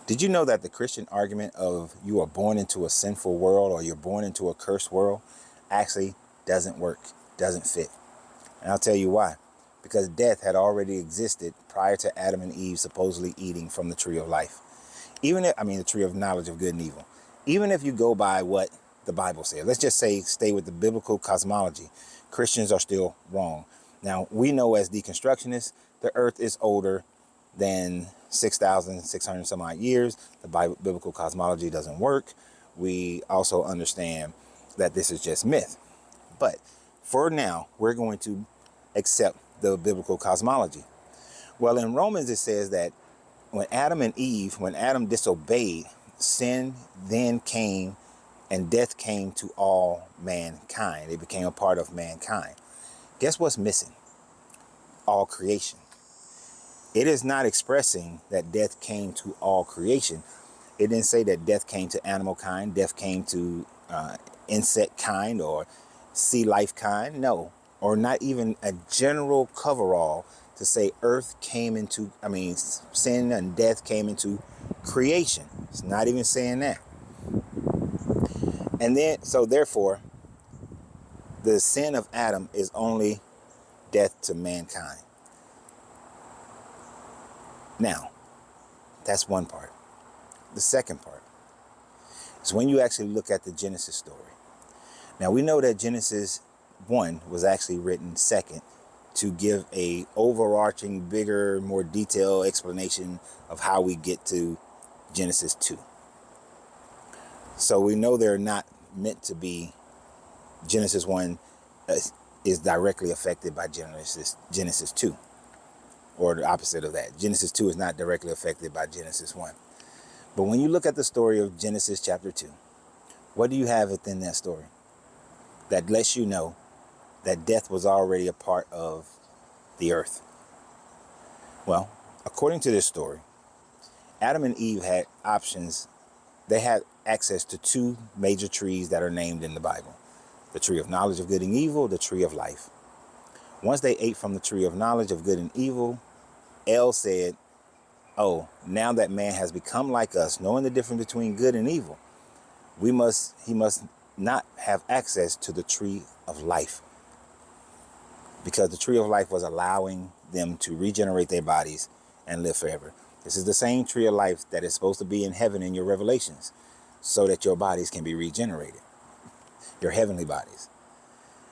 Did you know that the Christian argument of you are born into a sinful world or you're born into a cursed world actually doesn't work, doesn't fit? And I'll tell you why. Because death had already existed prior to Adam and Eve supposedly eating from the tree of life. The tree of knowledge of good and evil. Even if you go by what the Bible says, let's just say stay with the biblical cosmology, Christians are still wrong. Now, we know as deconstructionists, the earth is older than 6,600 some odd years. The biblical cosmology doesn't work. We also understand that this is just myth. But for now, we're going to accept the biblical cosmology. Well, in Romans, it says that when Adam disobeyed, sin then came and death came to all mankind. It became a part of mankind. Guess what's missing? All creation. It is not expressing that death came to all creation. It didn't say that death came to animal kind, death came to insect kind or sea life kind. No, or not even a general coverall to say sin and death came into creation. It's not even saying that. And then, so therefore, the sin of Adam is only death to mankind. Now, that's one part. The second part is when you actually look at the Genesis story. Now, we know that Genesis 1 was actually written second to give a overarching, bigger, more detailed explanation of how we get to Genesis 2. So we know they're not meant to be. Genesis 1 is directly affected by Genesis 2. Or the opposite of that. Genesis 2 is not directly affected by Genesis 1. But when you look at the story of Genesis chapter 2, what do you have within that story that lets you know that death was already a part of the earth? Well, according to this story, Adam and Eve had options. They had access to two major trees that are named in the Bible. The tree of knowledge of good and evil, the tree of life. Once they ate from the tree of knowledge of good and evil, El said, oh, now that man has become like us, knowing the difference between good and evil, he must not have access to the tree of life. Because the tree of life was allowing them to regenerate their bodies and live forever. This is the same tree of life that is supposed to be in heaven in your Revelations, so that your bodies can be regenerated, your heavenly bodies.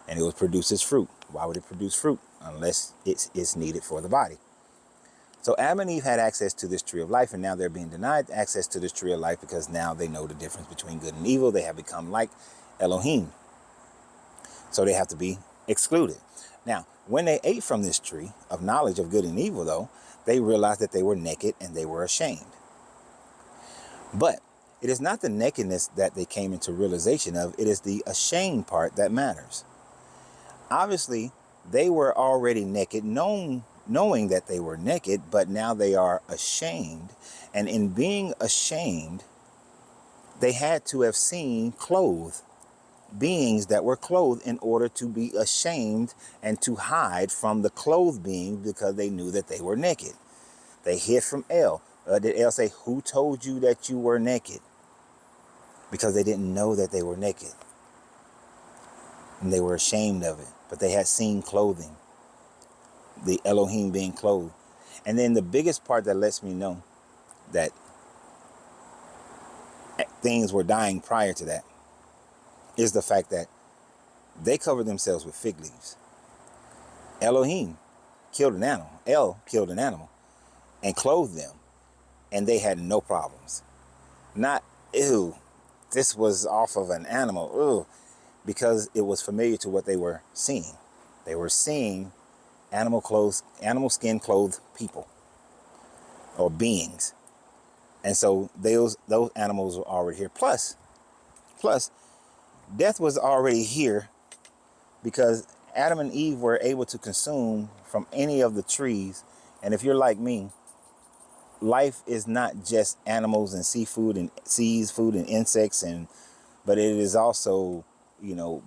And it will produce its fruit. Why would it produce fruit? Unless it's needed for the body. So Adam and Eve had access to this tree of life, and now they're being denied access to this tree of life because now they know the difference between good and evil. They have become like Elohim. So they have to be excluded. Now, when they ate from this tree of knowledge of good and evil, though, they realized that they were naked and they were ashamed. But it is not the nakedness that they came into realization of. It is the ashamed part that matters. Obviously, they were already naked, knowing that they were naked, but now they are ashamed. And in being ashamed, they had to have seen clothed beings that were clothed in order to be ashamed and to hide from the clothed being because they knew that they were naked. They hid from El. Did El say, who told you that you were naked? Because they didn't know that they were naked. And they were ashamed of it. But they had seen clothing. The Elohim being clothed. And then the biggest part that lets me know that things were dying prior to that is the fact that they covered themselves with fig leaves. Elohim killed an animal. El killed an animal and clothed them. And they had no problems. Not, ew, this was off of an animal. Ew. Because it was familiar to what they were seeing. They were seeing animal skin clothed people or beings. And so those animals were already here. Plus, death was already here because Adam and Eve were able to consume from any of the trees. And if you're like me, life is not just animals and seafood and seas, food and insects, but it is also,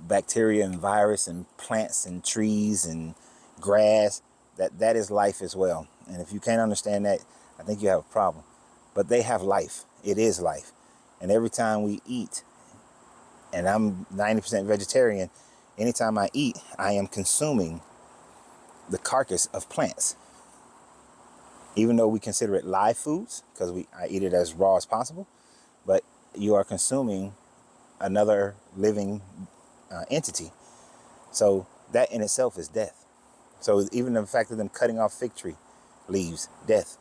bacteria and virus and plants and trees and grass. That is life as well. And if you can't understand that, I think you have a problem. but they have life. It is life. And every time we eat, and I'm 90% vegetarian, anytime I eat, I am consuming the carcass of plants. Even though we consider it live foods, because I eat it as raw as possible, but you are consuming another living entity. So that in itself is death. So even the fact of them cutting off fig tree leaves, death.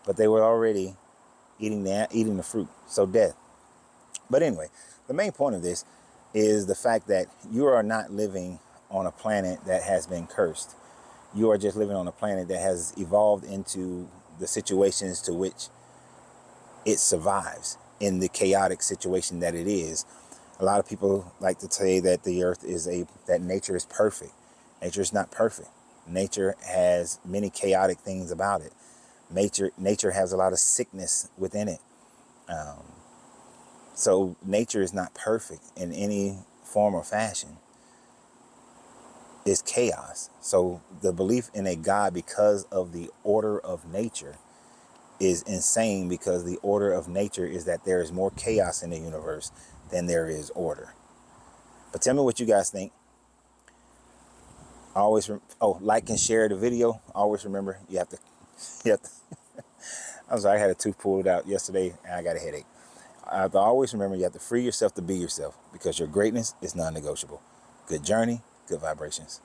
But they were already eating the fruit, so death. But anyway, the main point of this is the fact that you are not living on a planet that has been cursed. You are just living on a planet that has evolved into the situations to which it survives in the chaotic situation that it is. A lot of people like to say that the earth that nature is perfect. Nature is not perfect. Nature has many chaotic things about it. Nature has a lot of sickness within it. So nature is not perfect in any form or fashion. It's chaos. So the belief in a God because of the order of nature is insane, because the order of nature is that there is more chaos in the universe than there is order. But tell me what you guys think. Like and share the video. Always remember, you have to I'm sorry, I had a tooth pulled out yesterday and I got a headache. I have to always remember, you have to free yourself to be yourself, because your greatness is non-negotiable. Good journey, good vibrations.